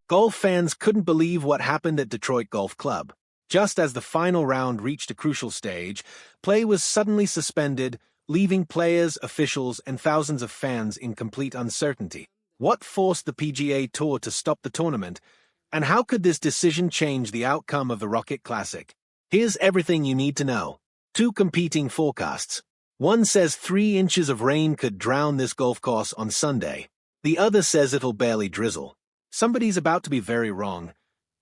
Golf fans couldn't believe what happened at Detroit Golf Club. Just as the final round reached a crucial stage, play was suddenly suspended, leaving players, officials, and thousands of fans in complete uncertainty. What forced the PGA Tour to stop the tournament, and how could this decision change the outcome of the Rocket Classic? Here's everything you need to know. Two competing forecasts. One says 3 inches of rain could drown this golf course on Sunday. The other says it'll barely drizzle. Somebody's about to be very wrong,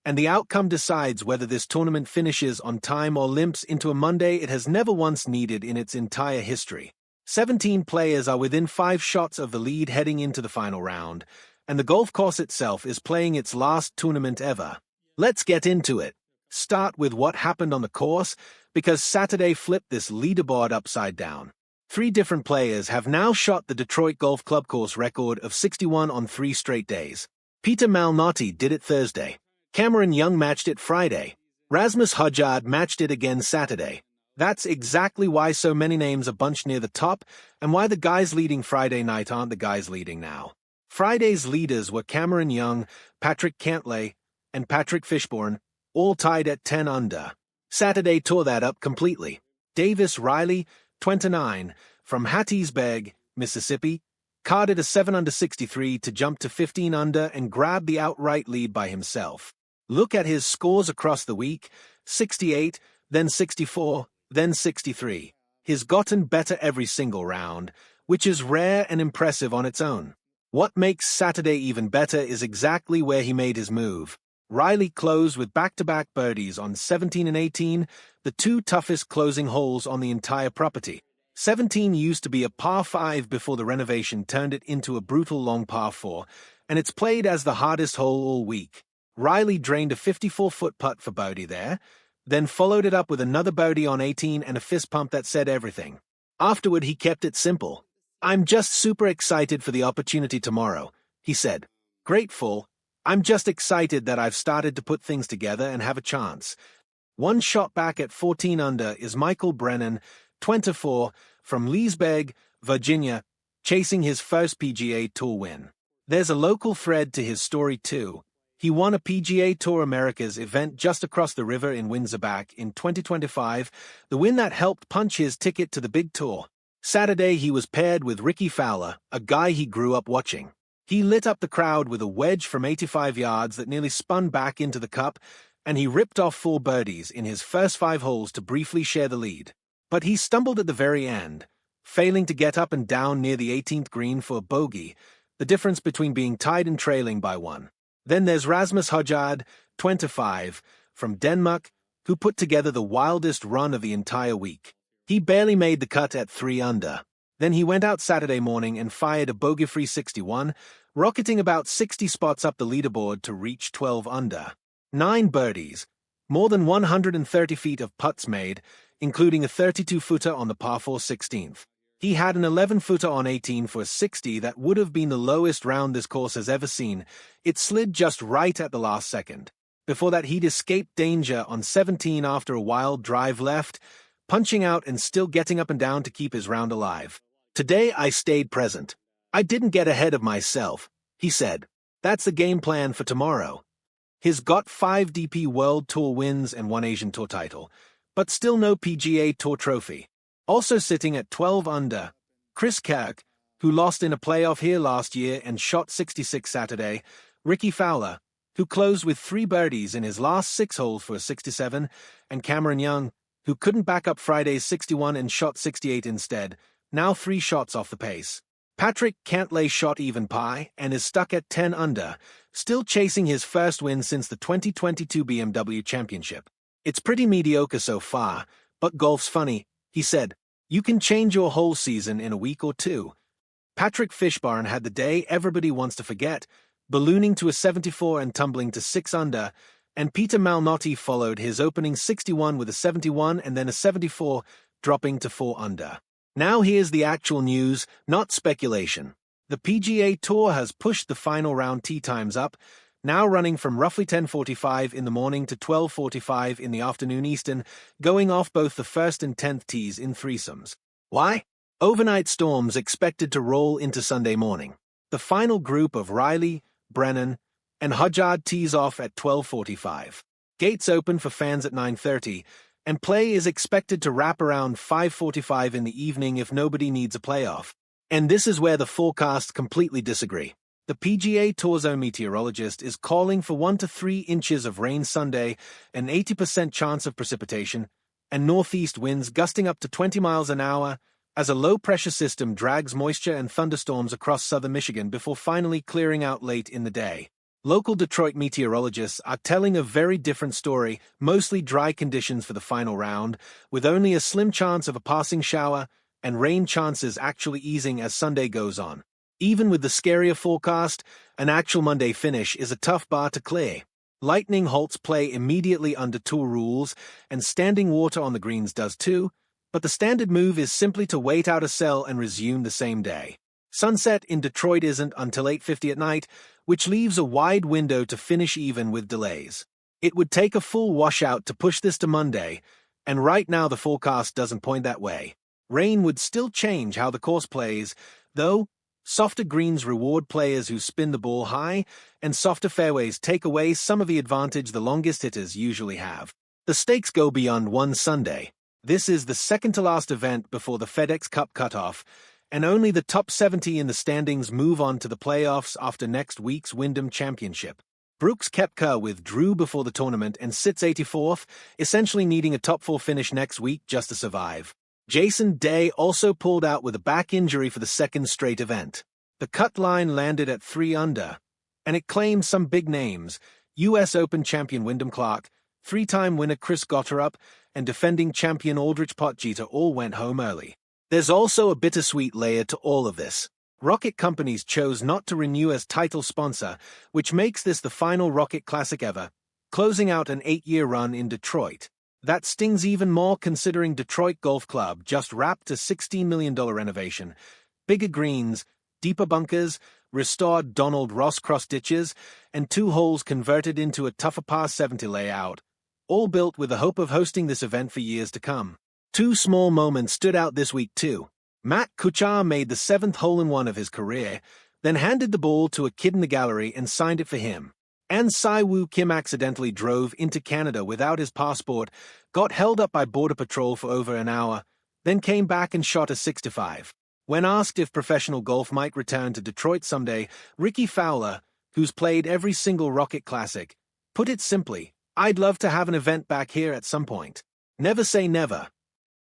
and the outcome decides whether this tournament finishes on time or limps into a Monday it has never once needed in its entire history. 17 players are within 5 shots of the lead heading into the final round, and the golf course itself is playing its last tournament ever. Let's get into it. Start with what happened on the course, because Saturday flipped this leaderboard upside down. 3 different players have now shot the Detroit Golf Club course record of 61 on 3 straight days. Peter Malnati did it Thursday. Cameron Young matched it Friday. Rasmus Højgaard matched it again Saturday. That's exactly why so many names are bunched near the top, and why the guys leading Friday night aren't the guys leading now. Friday's leaders were Cameron Young, Patrick Cantlay, and Patrick Fishburne, all tied at 10 under. Saturday tore that up completely. Davis Riley, 29, from Hattiesburg, Mississippi, carded a 7 under 63 to jump to 15 under and grab the outright lead by himself. Look at his scores across the week: 68, then 64, then 63. He's gotten better every single round, which is rare and impressive on its own. What makes Saturday even better is exactly where he made his move. Riley closed with back-to-back birdies on 17 and 18, the 2 toughest closing holes on the entire property. 17 used to be a par 5 before the renovation turned it into a brutal long par 4, and it's played as the hardest hole all week. Riley drained a 54-foot putt for bogey there, then followed it up with another bogey on 18 and a fist pump that said everything. Afterward, he kept it simple. "I'm just super excited for the opportunity tomorrow," he said. "Grateful. I'm just excited that I've started to put things together and have a chance." One shot back at 14 under is Michael Brennan, 24, from Leesburg, Virginia, chasing his first PGA Tour win. There's a local thread to his story too. He won a PGA Tour Americas event just across the river in Windsor back in 2025, the win that helped punch his ticket to the big tour. Saturday he was paired with Rickie Fowler, a guy he grew up watching. He lit up the crowd with a wedge from 85 yards that nearly spun back into the cup, and he ripped off 4 birdies in his first 5 holes to briefly share the lead. But he stumbled at the very end, failing to get up and down near the 18th green for a bogey, the difference between being tied and trailing by 1. Then there's Rasmus Højgaard, 25, from Denmark, who put together the wildest run of the entire week. He barely made the cut at 3 under. Then he went out Saturday morning and fired a bogey-free 61, rocketing about 60 spots up the leaderboard to reach 12 under. 9 birdies, more than 130 feet of putts made, including a 32-footer on the par 4 16th. He had an 11-footer on 18 for a 60 that would have been the lowest round this course has ever seen. It slid just right at the last second. Before that, he'd escaped danger on 17 after a wild drive left, punching out and still getting up and down to keep his round alive. "Today I stayed present. I didn't get ahead of myself," he said. "That's the game plan for tomorrow." He's got 5 DP World Tour wins and 1 Asian Tour title, but still no PGA Tour trophy. Also sitting at 12 under, Chris Kirk, who lost in a playoff here last year and shot 66 Saturday, Rickie Fowler, who closed with 3 birdies in his last 6 holes for a 67, and Cameron Young, who couldn't back up Friday's 61 and shot 68 instead, now 3 shots off the pace. Patrick Cantlay shot even par and is stuck at 10 under, still chasing his first win since the 2022 BMW Championship. "It's pretty mediocre so far, but golf's funny," he said. "You can change your whole season in a week or 2. Patrick Fishburne had the day everybody wants to forget, ballooning to a 74 and tumbling to 6 under, and Peter Malnati followed his opening 61 with a 71 and then a 74, dropping to 4 under. Now here's the actual news, not speculation. The PGA Tour has pushed the final round tee times up, now running from roughly 10:45 in the morning to 12:45 in the afternoon Eastern, going off both the 1st and 10th tees in threesomes. Why? Overnight storms expected to roll into Sunday morning. The final group of Riley, Brennan, and Højgaard tees off at 12:45. Gates open for fans at 9:30, and play is expected to wrap around 5:45 in the evening if nobody needs a playoff. And this is where the forecasts completely disagree. The PGA Tour's own meteorologist is calling for 1 to 3 inches of rain Sunday, an 80% chance of precipitation, and northeast winds gusting up to 20 miles an hour as a low-pressure system drags moisture and thunderstorms across southern Michigan before finally clearing out late in the day. Local Detroit meteorologists are telling a very different story, mostly dry conditions for the final round, with only a slim chance of a passing shower and rain chances actually easing as Sunday goes on. Even with the scarier forecast, an actual Monday finish is a tough bar to clear. Lightning halts play immediately under tour rules, and standing water on the greens does too, but the standard move is simply to wait out a cell and resume the same day. Sunset in Detroit isn't until 8:50 at night, which leaves a wide window to finish even with delays. It would take a full washout to push this to Monday, and right now the forecast doesn't point that way. Rain would still change how the course plays, though softer greens reward players who spin the ball high, and softer fairways take away some of the advantage the longest hitters usually have. The stakes go beyond one Sunday. This is the second-to-last event before the FedEx Cup cutoff, and only the top 70 in the standings move on to the playoffs after next week's Wyndham Championship. Brooks Koepka withdrew before the tournament and sits 84th, essentially needing a top 4 finish next week just to survive. Jason Day also pulled out with a back injury for the second straight event. The cut line landed at 3 under, and it claimed some big names: U.S. Open champion Wyndham Clark, 3-time winner Chris Gotterup, and defending champion Aldrich Potgieter all went home early. There's also a bittersweet layer to all of this. Rocket Companies chose not to renew as title sponsor, which makes this the final Rocket Classic ever, closing out an 8-year run in Detroit. That stings even more considering Detroit Golf Club just wrapped a $16 million renovation. Bigger greens, deeper bunkers, restored Donald Ross cross ditches, and 2 holes converted into a tougher par 70 layout, all built with the hope of hosting this event for years to come. 2 small moments stood out this week too. Matt Kuchar made the 7th hole-in-one of his career, then handed the ball to a kid in the gallery and signed it for him. And Si-Woo Kim accidentally drove into Canada without his passport, got held up by Border Patrol for over an hour, then came back and shot a 65. When asked if professional golf might return to Detroit someday, Ricky Fowler, who's played every single Rocket Classic, put it simply: "I'd love to have an event back here at some point. Never say never."